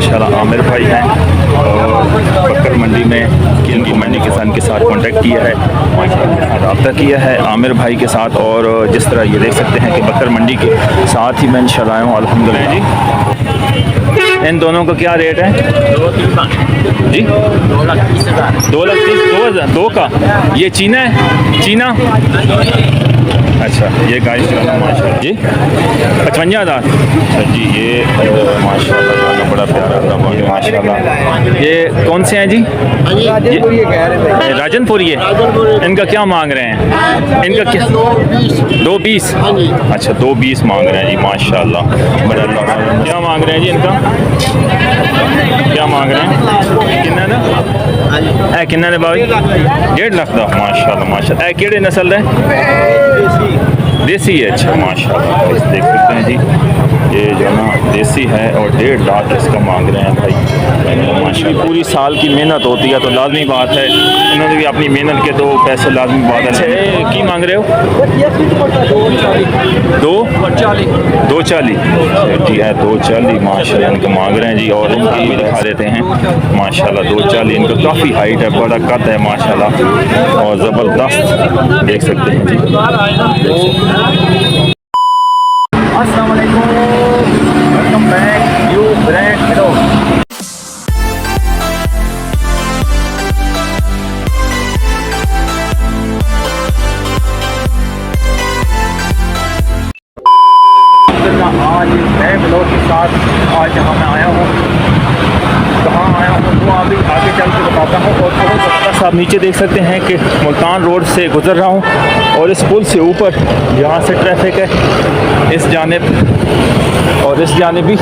माशाल्लाह आमिर भाई हैं और बकर मंडी में किनकी मंडी किसान के साथ कांटेक्ट किया है, माशाल्लाह रब्ता किया है आमिर भाई के साथ। और जिस तरह ये देख सकते हैं कि बकर मंडी के साथ ही मैं इंशाल्लाह आया हूँ अल्हम्दुलिल्लाह जी। इन दोनों का क्या रेट है जी? 2,30,000। 2,30,000 दो का। ये चीना है, चीना अच्छा ये गाइस जो है ना माशाल्लाह जी 55,000। अच्छा जी ये माशाल्लाह जो है ना बड़ा प्यारा लगा माशाल्लाह। ये कौन से हैं जी? राजनपुरी है। इनका क्या मांग रहे हैं? इनका क्या 2,20? अच्छा 2,20 मांग रहे हैं जी माशाल्लाह बड़ा लगा। क्या मांग रहे हैं जी इनका? क्या मांग रहे हैं? कितना ना है कितना ने बाबी 1.5 लाख का माशाल्लाह माशाल्लाह। ए केड़े नस्ल है? देसी है। अच्छा माशाल्लाह इस देख सकते हैं जी ये जो है ना देसी है और 1.5 लाख इसका मांग रहे हैं भाई माशाल्लाह। पूरी साल की मेहनत होती है तो लाजमी बात है इन्होंने भी अपनी मेहनत के तो पैसे लाजमी बात है। अच्छा की मांग रहे हो? 240 जी है 240 माशाल्लाह इनको मांग रहे हैं जी। और इनकी भी दिखा देते हैं माशाल्लाह 240 इनको काफ़ी हाइट है, बड़ा कद है माशाल्लाह और ज़बरदस्त देख सकते हैं जी। अस्सलाम वालेकुम, welcome back new brand hero. आज नए ब्लॉग के साथ आज यहाँ मैं आया हूँ, कहाँ आया हूँ वो अभी आगे चल के बताता हूँ। और थोड़ा आप नीचे देख सकते हैं कि मुल्तान रोड से गुजर रहा हूँ और इस पुल से ऊपर यहाँ से ट्रैफिक है इस जानिब और इस जानिब भी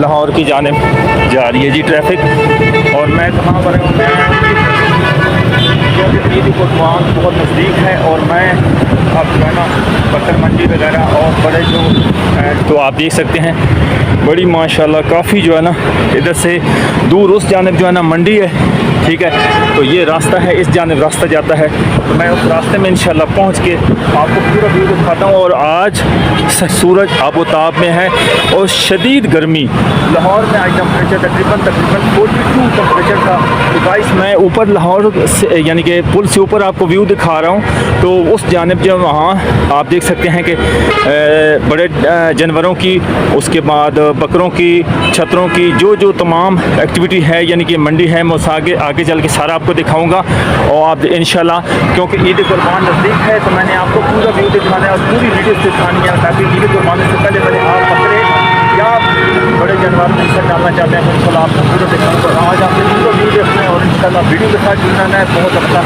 लाहौर की जानिब जा रही है जी ट्रैफिक। और मैं कहाँ पर हूँ? क्योंकि ईद कुर्बान बहुत नज़दीक है और मैं अब जो है ना बकर मंडी वगैरह और बड़े जो तो आप देख सकते हैं बड़ी माशाल्लाह काफ़ी जो है ना इधर से दूर उस जानिब जो है ना मंडी है, ठीक है। तो ये रास्ता है, इस जानिब रास्ता जाता है तो मैं उस रास्ते में इंशाल्लाह पहुंच के आपको पूरा व्यू दिखाता हूँ। और आज सूरज आबोताब में है और शदीद गर्मी लाहौर में आज टेम्परेचर तकरीबन 42 टेम्परेचर था। तो गाइस मैं ऊपर लाहौर से यानी कि पुल से ऊपर आपको व्यू दिखा रहा हूँ। तो उस जानिब जो वहाँ आप देख सकते हैं कि बड़े जानवरों की, उसके बाद बकरों की, छतरों की जो तमाम एक्टिविटी है यानी कि मंडी है, मैं आगे चल के सारा आपको दिखाऊंगा। और आप इंशाल्लाह क्योंकि ईद कुर्बान नज़दीक है तो मैंने आपको पूरा व्यू दिखाना है और पूरी वीडियो दिखानी है ताकि ईद कुर्बान से पहले आप बकरे या बड़े जानवर में हिस्सा डालना चाहते हैं तो इंशाल्लाह आपको पूरा दिखाऊंगा। तो आज आपने पूरा व्यू देखना है और इंशाल्लाह वीडियो के साथ जुड़ना है, बहुत अच्छा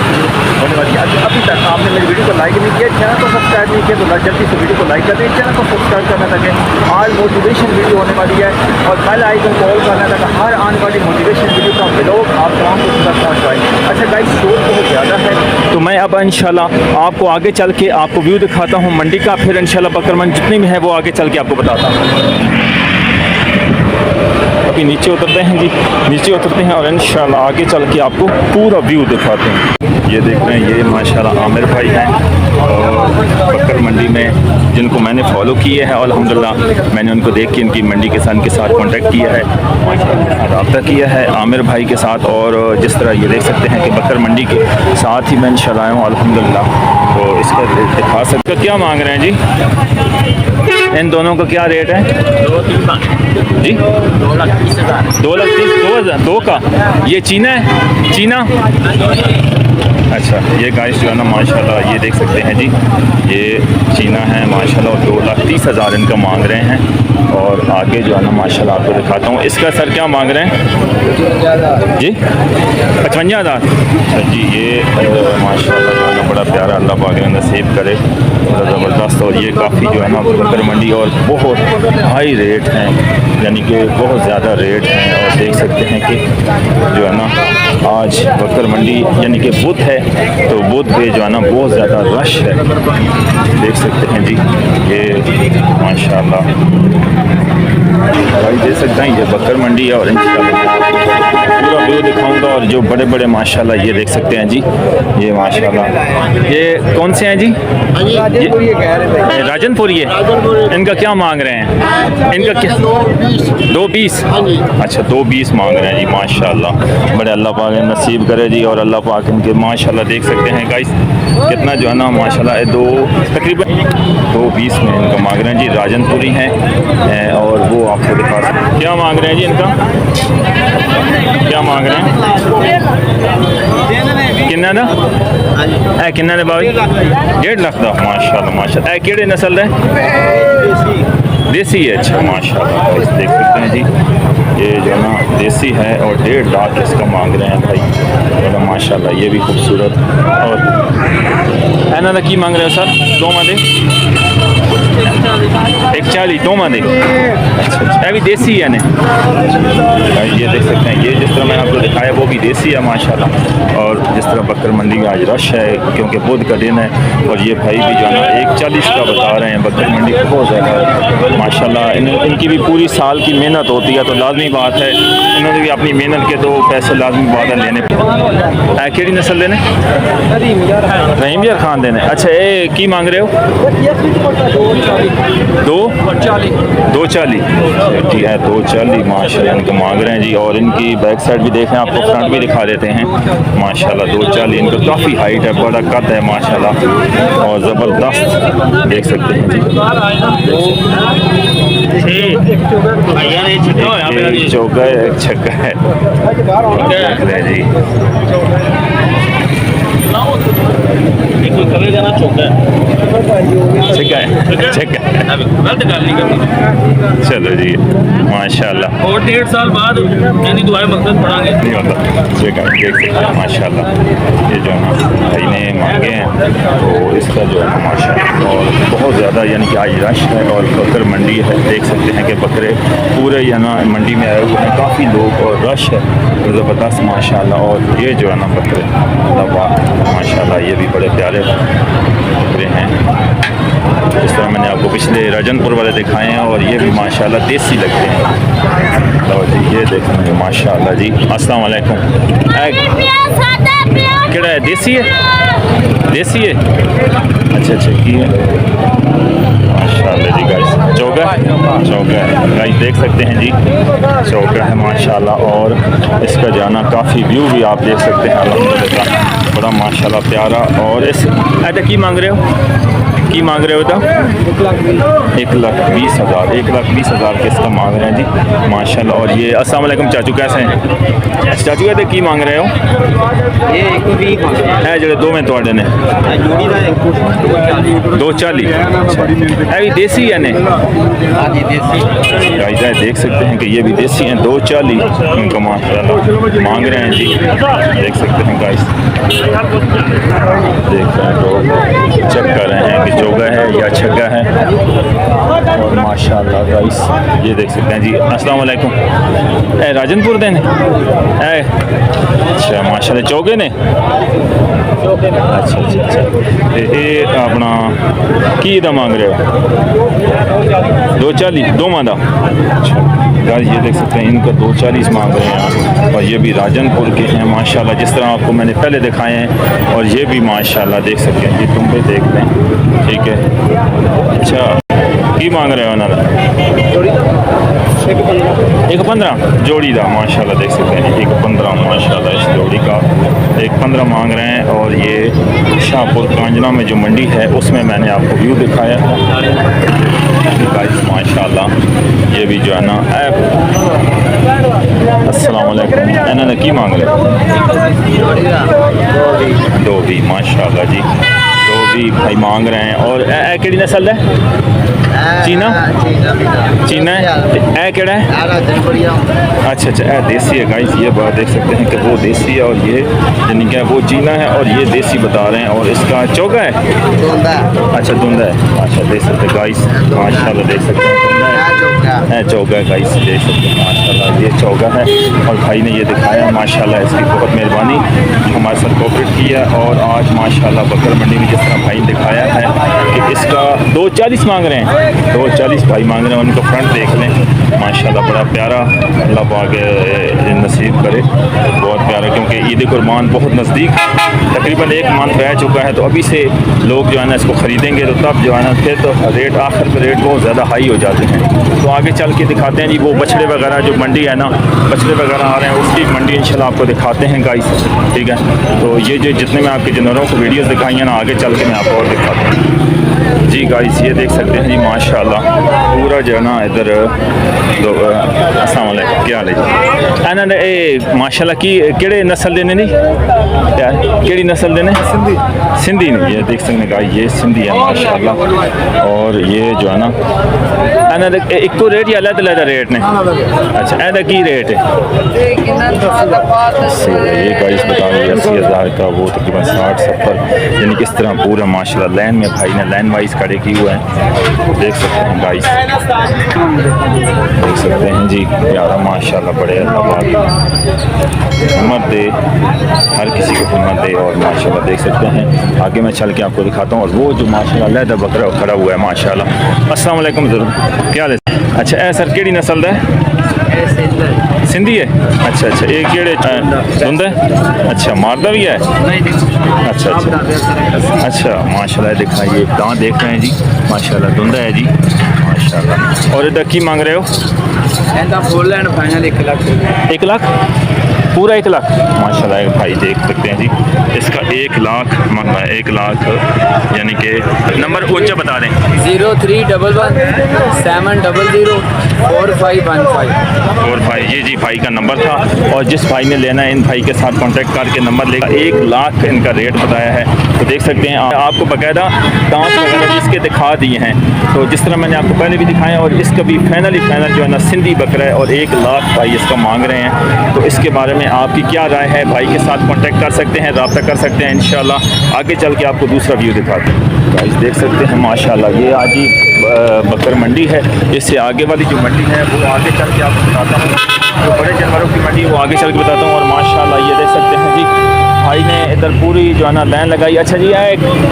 होने वाली है। अभी तक आपने मेरी वीडियो को लाइक नहीं किया, चैनल को सब्सक्राइब नहीं किया तो जल्दी से वीडियो को लाइक कर दें, चैनल को सब्सक्राइब करना ताकि आज मोटिवेशन वीडियो होने वाली है और बेल आइकन को ऑल करना ताकि हर आने वाली मोटिवेशन वीडियो का व्लॉग आप तमाम को तक पहुँच पाए। अच्छा गाइस शोर बहुत ज़्यादा है तो मैं अब इंशाल्लाह आपको आगे चल के आपको व्यू दिखाता हूँ मंडी का, फिर इंशाल्लाह बकरमंड जितनी भी है वो आगे चल के आपको बताता हूँ। अभी नीचे उतरते हैं जी, नीचे उतरते हैं और इंशाल्लाह आगे चल के आपको पूरा व्यू दिखाते हैं। ये देख रहे हैं ये माशाल्लाह आमिर भाई हैं और बकर मंडी में जिनको मैंने फॉलो किए हैं अल्हम्दुलिल्लाह मैंने उनको देख के इनकी मंडी किसान के साथ कांटेक्ट किया है, माशाल्लाह रब्ता किया है आमिर भाई के साथ। और जिस तरह ये देख सकते हैं कि बकर मंडी के साथ ही मैं इंशाल्लाह आया हूँ अल्हम्दुलिल्लाह। तो इसका दिखा सकते क्या मांग रहे हैं जी? इन दोनों का क्या रेट है जी? 2,30,000 दो का। ये चीना है, चीना अच्छा ये गाइस जो है ना माशाल्लाह ये देख सकते हैं जी ये चीना है माशाल्लाह 2,30,000 इनका मांग रहे हैं। और आगे जो है ना माशाल्लाह आपको दिखाता हूँ इसका सर क्या मांग रहे हैं जी? 55,000। अच्छा जी ये माशाल्लाह जो है ना बड़ा प्यारा अल्लाह पाक नसीब करे, बड़ा ज़बरदस्त। और ये काफ़ी जो है ना बकर मंडी और बहुत हाई रेट हैं यानी कि बहुत ज़्यादा रेट हैं। और देख सकते हैं कि जो है ना आज बकर मंडी यानी कि बुध है तो बुध पे जो है ना बहुत ज़्यादा रश है, देख सकते हैं जी ये माशाल्लाह भाई देख सकते हैं ये बकर मंडी है। और इंशाल्लाह पूरा व्यू दिखाऊंगा और जो बड़े बड़े माशाल्लाह ये देख सकते हैं जी ये माशाल्लाह। ये कौन से हैं जी? राजनपुरी है। इनका क्या मांग रहे हैं? इनका क्या 2,20? अच्छा 2 220 मांग रहे हैं जी माशाल्लाह। बड़े अल्लाह पाक नसीब करे जी, और अल्लाह पाक इनके माशाल्लाह देख सकते हैं गाइस कितना जो है ना माशाल्लाह तकरीबन 220 में इनका मांग रहे हैं जी। राजनपुरी हैं और वो आपको दिखा सकते हैं। क्या मांग रहे हैं जी इनका, क्या मांग रहे हैं? किन्ना ना है, किन्ना ने बाबी 1.5 लाख का माशाल्लाह माशाल्लाह। केड़े नस्ल है? देसी है, अच्छा माशाल्लाह। इस देख सकते हैं जी ये जो है ना देसी है और 1.5 लाख इसका मांग रहे हैं भाई, बड़ा माशाल्लाह। ये भी खूबसूरत। और इन्हों का की मांग रहे हो सर? दो मादे 140 दो मादे, अच्छा भी देसी है ने भाई। ये देख सकते हैं, ये जिस तरह मैंने आपको दिखाया वो भी देसी है माशाल्लाह। और जिस तरह बकर मंडी में आज रश है क्योंकि बुध का दिन है, और ये भाई भी जो है ना 140 का बता रहे हैं। बकर मंडी बहुत ज़्यादा माशाल्लाह। इनकी भी पूरी साल की मेहनत होती है, तो लाजमी बात है इन्होंने भी अपनी मेहनत के 2 पैसे लाजमी बात है लेने। केड़ी नस्ल देने? रहीम यार खान देने, अच्छा ये की मांग रहे हो? 240 ठीक है, 240 माशाल्लाह इनके मांग रहे हैं जी। और इनकी बैक साइड भी देखें, आपको फ्रंट भी दिखा देते हैं माशाल्लाह। 240 इनका काफ़ी हाइट है, बड़ा कद है माशाल्लाह और ज़बरदस्त देख सकते हैं जी। चौका है, एक छक्का है, देख रहे हैं जी। चलो जी माशाल्लाह। और 1.5 साल बाद यानी दुआएं मकसद पढ़ाएंगे नहीं होता, देख सकते हैं माशाल्लाह। ये जो है ना भाई ने मांगे हैं, तो इसका जो है ना माशाल्लाह और बहुत ज़्यादा यानी कि आज रश है और बकर मंडी है। देख सकते हैं कि बकरे पूरे या ना मंडी में आए हुए हैं, काफ़ी लोग और रश है ज़बरदस्त माशाल्लाह। और ये जो है ना बकरे माशाल्लाह ये भी बड़े प्यारे बकरे हैं, जिस तरह मैंने आपको पिछले राजनपुर वाले दिखाए हैं। और ये भी माशाल्लाह देसी लगते हैं। तो जी ये देखेंगे माशाल्लाह जी। अस्सलाम वालेकुम। केड़ा है? देसी है, देसी है, अच्छा की है माशाल्लाह जी गाइस। चौका है गाइस, देख सकते हैं जी चौका है माशाल्लाह। और इसका जाना काफ़ी व्यू भी आप देख सकते हैं अल्हम्दुलिल्लाह, बड़ा माशाल्लाह प्यारा। और इस ऐसा की मांग रहे हो? की मांग रहे हो तो 1,20,000 1,20,000 के इसका मांग रहे हैं जी माशाल्लाह। और ये अस्सलाम वालेकुम चाचू, कैसे हैं? अच्छा चाचू कहते की मांग रहे हो? है जो दो में थोड़े ने 240, है भी देसी है ने गाइस, देख सकते हैं कि ये भी देसी हैं। 240 उनका माशाल्लाह मांग रहे हैं जी, देख सकते हैं गाइस। देख रहे हैं तो चेक कर रहे हैं कि चौगा है या छग्गा है। और माशाल्लाह गाइस ये देख सकते हैं जी। अस्सलाम वालेकुम। राजनपुर देने अच्छा माशाल्लाह चौगे ने, अच्छा ये अपना की दा मांग रहे हो? 240 दो मादा, अच्छा गाइस ये देख सकते हैं इनका 240 मांग रहे हैं। और ये भी राजनपुर के हैं माशाल्लाह, जिस तरह आपको मैंने पहले दिखाए हैं। और ये भी माशाल्लाह देख सकते हैं जी, तुम भी देख लें, ठीक है। अच्छा की मांग रहे हो ना? 1,15 जोड़ी का माशाल्लाह देख सकते हैं 1,15 माशाल्लाह इस जोड़ी का 1,15 मांग रहे हैं। और ये शाहपुर कांजना में जो मंडी है उसमें मैंने आपको व्यू दिखाया गाइस माशाल्लाह। ये भी जो है ना अस्सलाम वालेकुम। इन्होंने की मांग रहे? 2 भी माशाल्लाह जी, 2 भी भाई मांग रहे हैं। और केड़ी नस्ल है? चीना चीना है, केड़ा है? अच्छा ए देसी है गाइस, ये बात देख सकते हैं कि वो देसी है और ये यानी कि वो चीना है और ये देसी बता रहे हैं। और इसका चौका है, अच्छा धुंधा है, अच्छा देख सकते हैं गाइस माशाल्लाह, देख सकते हैं धुंधा है, चौका है गाइस, देख सकते हैं माशाल्लाह ये चौका है। और भाई ने ये दिखाया माशाल्लाह, इसकी बहुत मेहरबानी हमारे साथ कोऑपरेट किया। और आज माशाल्लाह बकर मंडी में जिस तरह भाई ने दिखाया है कि इसका 240 मांग रहे हैं, 240 भाई मांग रहे हैं। उनको फ्रंट देख लें माशाल्लाह, बड़ा प्यारा अल्लाह पाक नसीब करे। बहुत प्यारा, क्योंकि ईद कुर्बान बहुत नज़दीक, तकरीबन 1 मंथ रह चुका है, तो अभी से लोग जो है ना इसको ख़रीदेंगे, तो तब जो है ना फिर तो रेट आखिर में रेट बहुत ज़्यादा हाई हो जाते हैं। तो आगे चल के दिखाते हैं जी वो बछड़े वगैरह जो मंडी है ना, बछड़े वगैरह आ रहे हैं, उसकी मंडी इंशाल्लाह आपको दिखाते हैं गाइस, ठीक है। तो ये जो जितने मैं आपके जानवरों को वीडियोस दिखाई हैं ना, आगे चल के मैं आपको और दिखाता हूँ जी गाइस। ये देख सकते हैं जी माशाल्लाह पूरा जो है ना इधर अस्सलाम वालेकुम, क्या हाल है जी? एना ए माशाल्लाह की केड़े नस्ल देने नी यार, केड़ी नस्ल देने? सिंधी। सिंधी ने, ये देख सकते हैं गाइस, ये सिंधी है माशाल्लाह। और ये जो है ना एना इको रेट या अलग-अलग रेट ने? अच्छा, एदा की रेट है? ये गाइस बता रहे 80,000 का, वो तकरीबन 60-70, यानी किस तरह पूरा माशाल्लाह लाइन में भाई ने लाइन वाइज खड़े किए हुए हैं, देख सकते हैं गाइस, देख सकते हैं जी प्यारा माशाल्लाह, बड़े हिम्मत दे, हर किसी को हिम्मत दे। और माशाल्लाह देख सकते हैं, आगे मैं चल के आपको दिखाता हूँ। और वो जो माशाल्लाह लहदा बकरा खड़ा हुआ है माशाल्लाह। अस्सलाम वालेकुम ज़रूर, क्या हाल है? अच्छा ए सर केड़ी नस्ल है? सिंधी है? अच्छा अच्छा, एक केड़े धुंद है? अच्छा, मारदा भी है? अच्छा अच्छा अच्छा माशाल्लाह, देखना ये दांत देख रहे हैं जी माशाल्लाह, धुंदा है जी माशाल्लाह। और इधर की मांग रहे हो? Full and final 1 lakh. 1 lakh पूरा 1 लाख माशाल्लाह। भाई देख सकते हैं जी, इसका 1 लाख मांगना है, 1 लाख, यानी कि नंबर ऊंचा बता दें। 0311 700 4515 45, ये जी भाई का नंबर था। और जिस भाई ने लेना है, इन भाई के साथ कांटेक्ट करके नंबर लेगा। 1 लाख इनका रेट बताया है। तो देख सकते हैं आपको बाकायदा दांत वगैरह भी इसके दिखा दिए हैं, तो जिस तरह मैंने आपको पहले भी दिखाया। और इसका भी फाइनल जो है ना सिंधी बकरा है, और 1 लाख भाई इसका मांग रहे हैं। तो इसके बारे में आपकी क्या राय है? भाई के साथ कांटेक्ट कर सकते हैं, रब्ता कर सकते हैं। इंशाल्लाह आगे चल के आपको दूसरा व्यू दिखाते हैं। गाइस देख सकते हैं माशाल्लाह, ये आज ही बकर मंडी है। इससे आगे वाली जो मंडी है वो आगे चल के आपको बताता हूँ, जो बड़े जानवरों की मंडी वो आगे चल के बताता हूँ। और माशाल्लाह ये देख सकते हैं जी, भाई ने इधर पूरी जो है ना लाइन लगाई। अच्छा जी,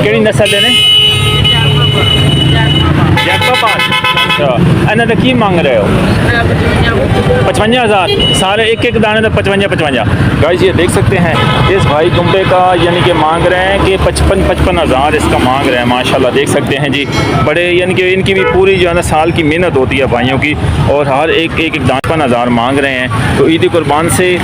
केड़ी नस्ल लेने? अच्छा, इन्हें तो की मांग रहे हो? 55,000 सारे, एक दाने का 55। गाइस ये देख सकते हैं, इस भाई कुंबे का यानी कि मांग रहे हैं कि 55,000 इसका मांग रहे हैं माशाल्लाह। देख सकते हैं जी, बड़े यानी कि इनकी भी पूरी जो है ना साल की मेहनत होती है भाइयों की, और हर एक दाने 55,000 मांग रहे हैं। तो ईद कुर्बान से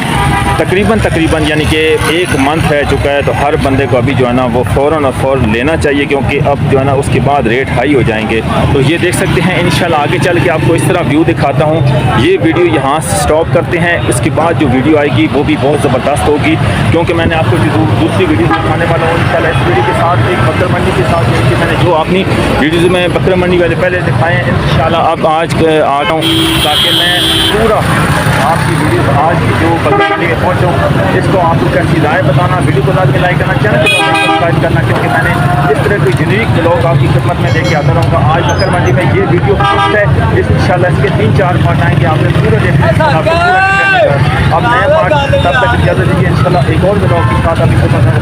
तकरीबन यानी कि 1 मंथ रह चुका है, तो हर बंदे को अभी जो है ना वो फ़ौरन लेना चाहिए, क्योंकि अब जो है ना उसके बाद रेट हाई हो जाएंगे। तो ये देख सकते हैं, इंशाल्लाह आगे चल के आपको इस तरह व्यू दिखाता हूँ। ये वीडियो यहाँ स्टॉप करते हैं, इसके बाद जो वीडियो आएगी वो भी बहुत ज़बरदस्त होगी, क्योंकि मैंने आपको दूसरी वीडियो दिखाने वाला हूँ इंशाल्लाह। इस वीडियो के साथ एक बकर मंडी के साथ मैंने जो अपनी वीडियोज़ में बकर मंडी वाले पहले दिखाए हैं, इंशाल्लाह अब आज आ रहा हूँ, ताकि मैं पूरा आपकी वीडियो आज की जो बकर मंडी में पहुँचूँ, इसको आप लोग कैसी राय बताना, वीडियो को लाजमी लाइक करना, चैनल को सब्सक्राइब करना, क्योंकि मैंने इस तरह के यूनिक ब्लॉग आपकी खिदमत में लेके आता रहूँगा। आज बकर मंडी में ये वीडियो फिक्स है, इंशाल्लाह इसके 3-4 पार्ट आएंगे, आपने पूरा देखना। अब नया पार्ट तब तक इजाज़त दीजिए, इंशाल्लाह एक और ब्लॉग के साथ आपकी खिदमत में